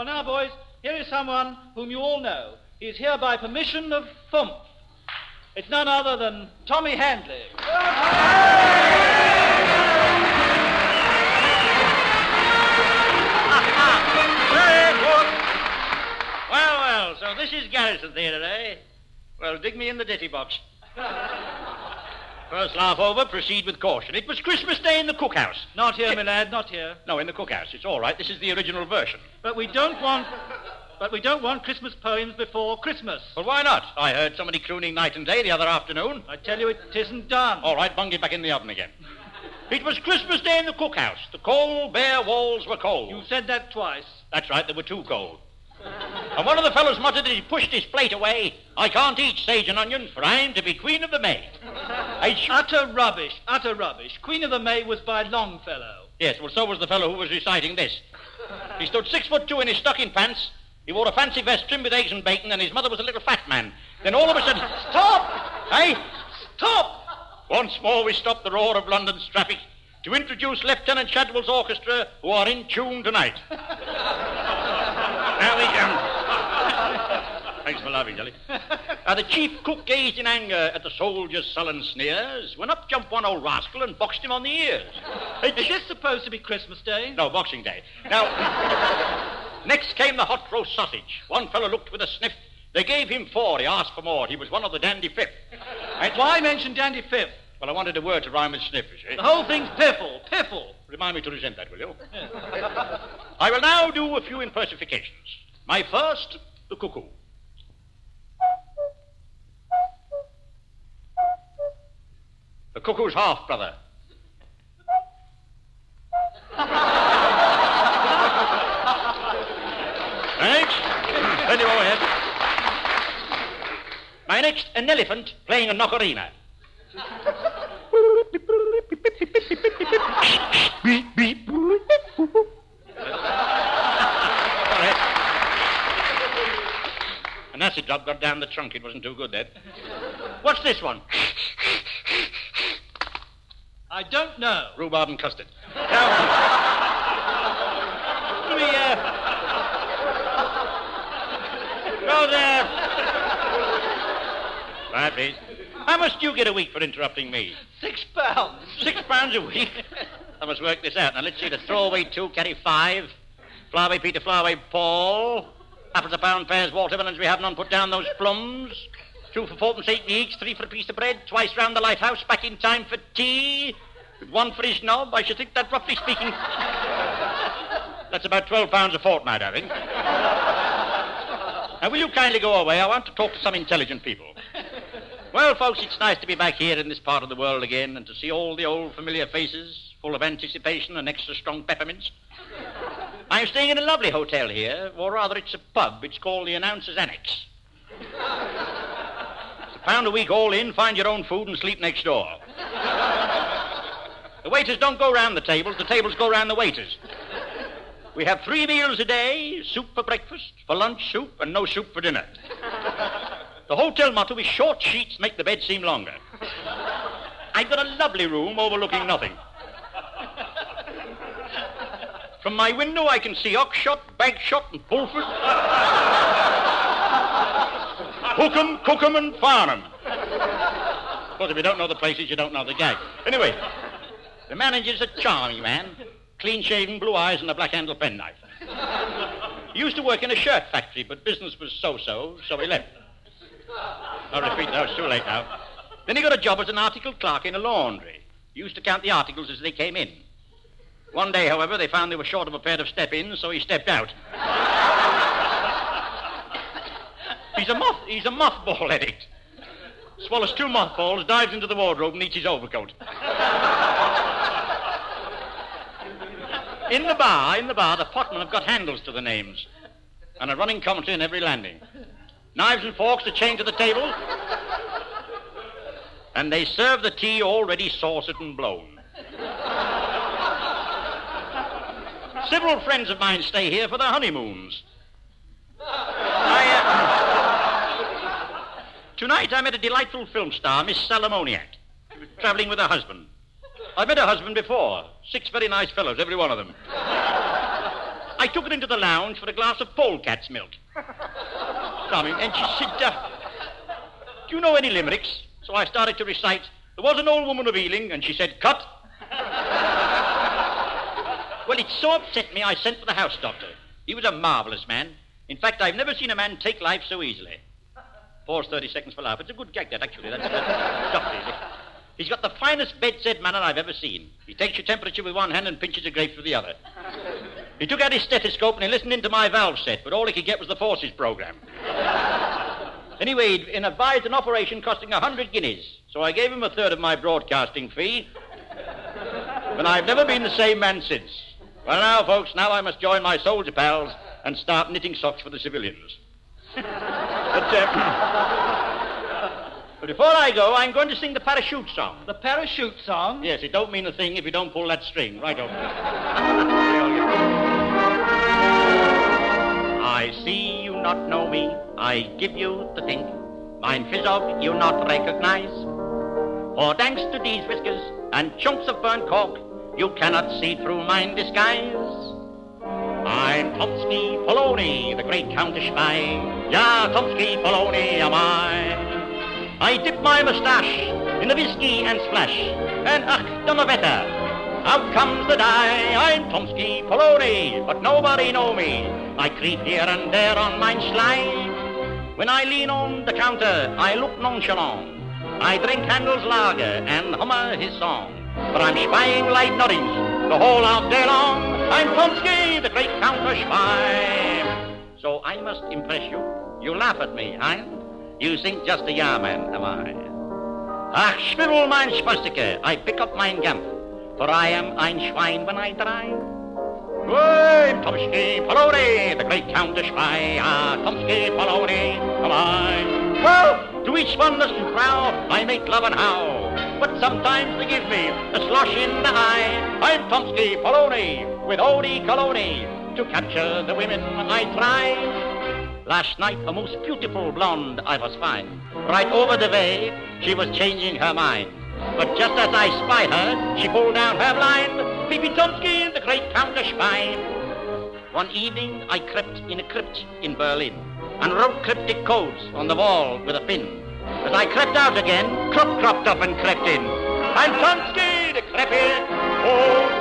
Well, now, boys, here is someone whom you all know. He is here by permission of Thump. It's none other than Tommy Handley. Well, so this is Garrison Theatre, eh? Well, dig me in the ditty box. First laugh over, proceed with caution. It was Christmas Day in the cookhouse. Not here, my lad, not here. No, in the cookhouse. It's all right. This is the original version. But we don't want Christmas poems before Christmas. Well, why not? I heard somebody crooning night and day the other afternoon. I tell you, it isn't done. All right, bung it back in the oven again. It was Christmas Day in the cookhouse. The cold, bare walls were cold. You said that twice. That's right, they were too cold. And one of the fellows muttered as he pushed his plate away, "I can't eat sage and onions, for I'm to be Queen of the May." Utter rubbish, utter rubbish. Queen of the May was by Longfellow. Yes, well, so was the fellow who was reciting this. He stood 6'2" in his stocking pants. He wore a fancy vest trimmed with eggs and bacon, and his mother was a little fat man. Then all of a sudden, stop! Hey, stop! Once more we stopped the roar of London's traffic to introduce Lieutenant Shadwell's orchestra, who are in tune tonight. Now we come. Thanks for laughing, Jelly. The chief cook gazed in anger at the soldier's sullen sneers, when up jumped one old rascal and boxed him on the ears. Is this supposed to be Christmas Day? No, Boxing Day. Now, next came the hot roast sausage. One fellow looked with a sniff. They gave him 4. He asked for more. He was one of the dandy fifth. Why mention dandy fifth? Well, I wanted a word to rhyme with sniff, you see. The whole thing's piffle, piffle. Remind me to resent that, will you? Yes. I will now do a few impersifications. My first, the cuckoo. The cuckoo's half-brother. Thanks. Then you go ahead. My next, an elephant playing a ocarina. An acid drop got down the trunk. It wasn't too good, then. What's this one? I don't know. Rhubarb and custard. Now, let me, go there. Right, please. How much do you get a week for interrupting me? £6. £6 a week? I must work this out. Now, let's see. The throwaway 2 carry 5. Flyaway Peter, flyaway Paul. Apples a pound, pears, watermelons, we have none. Put down those plums. 2 for 4.8 each, 3 for a piece of bread, twice round the lighthouse, back in time for tea. With 1 for his knob. I should think that, roughly speaking, that's about £12 a fortnight, I think. Now, will you kindly go away? I want to talk to some intelligent people. Well, folks, it's nice to be back here in this part of the world again and to see all the old familiar faces, full of anticipation and extra strong peppermints. I'm staying in a lovely hotel here, or rather it's a pub. It's called the Announcer's Annex. It's £1 a week all in, find your own food and sleep next door. The waiters don't go round the tables go round the waiters. We have 3 meals a day, soup for breakfast, for lunch soup, and no soup for dinner. The hotel motto is short sheets make the bed seem longer. I've got a lovely room overlooking nothing. From my window I can see Oxshott, Bagshot, and Pulford. Hookham, Cookham, and Farnham. Of course, if you don't know the places, you don't know the gag. Anyway, the manager's a charming man. Clean-shaven, blue eyes, and a black-handled penknife. He used to work in a shirt factory, but business was so-so, so he left. I'll repeat that, it's too late now. Then he got a job as an article clerk in a laundry. He used to count the articles as they came in. One day, however, they found they were short of a pair of step-ins, so he stepped out. He's a mothball addict. Swallows 2 mothballs, dives into the wardrobe, and eats his overcoat. In the bar, the potmen have got handles to the names, and a running commentary in every landing. Knives and forks are chained to the table, and they serve the tea already saucered and blown. Several friends of mine stay here for their honeymoons. Tonight I met a delightful film star, Miss Salamoniac. She was traveling with her husband. I've met her husband before. 6 very nice fellows, every one of them. I took her into the lounge for a glass of polecat's milk. Charming. And she said, do you know any limericks? So I started to recite, there was an old woman of Ealing, and she said, cut. Well, it so upset me, I sent for the house doctor. He was a marvellous man. In fact, I've never seen a man take life so easily. Pause 30 seconds for laugh. It's a good gag, that, actually. That's doctor, is it? He's got the finest bedside manner I've ever seen. He takes your temperature with one hand and pinches a grape with the other. He took out his stethoscope and he listened into my valve set, but all he could get was the forces program. Anyway, he'd advised an operation costing 100 guineas, so I gave him a third of my broadcasting fee, and I've never been the same man since. Well, now, folks, now I must join my soldier pals and start knitting socks for the civilians. But before I go, I'm going to sing the parachute song. The parachute song? Yes, it don't mean a thing if you don't pull that string. Right over. I see you not know me, I give you to think. Mine fizz of you not recognize. For thanks to these whiskers and chunks of burnt cork, you cannot see through mine disguise. I'm Tomsky Polony, the great Countess Spy. Yeah, Tomsky Polony am I dip my moustache in the whiskey and splash, and ach, Donnerwetter, out comes the dye. I'm Tomsky Polony, but nobody know me. I creep here and there on mine slide. When I lean on the counter, I look nonchalant. I drink Handel's lager and hummer his song. But I'm spying like nothings the whole of day long. I'm Tomsky, the great Countess Spy. So I must impress you. You laugh at me, hein? You think just a yarman, am I? Ach, schwibbel mein Spastike, I pick up mein Gamp, for I am ein Schwein when I drive. I'm Tomsky Polony, the great Countess Spy. Ah, Tomsky Polony, am I? Well, to each one listen proud, I make love and howl, but sometimes they give me a slosh in the eye. I'm Tomsky Polony, with Odie Colony, to capture the women I try. Last night, a most beautiful blonde I was fine. Right over the way, she was changing her mind. But just as I spied her, she pulled down her blind. Baby Tomsky, the great Countess Spy. One evening, I crept in a crypt in Berlin and wrote cryptic codes on the wall with a pin. As I crept out again, Krupp cropped up and crept in. I'm Tomsky, decrepit old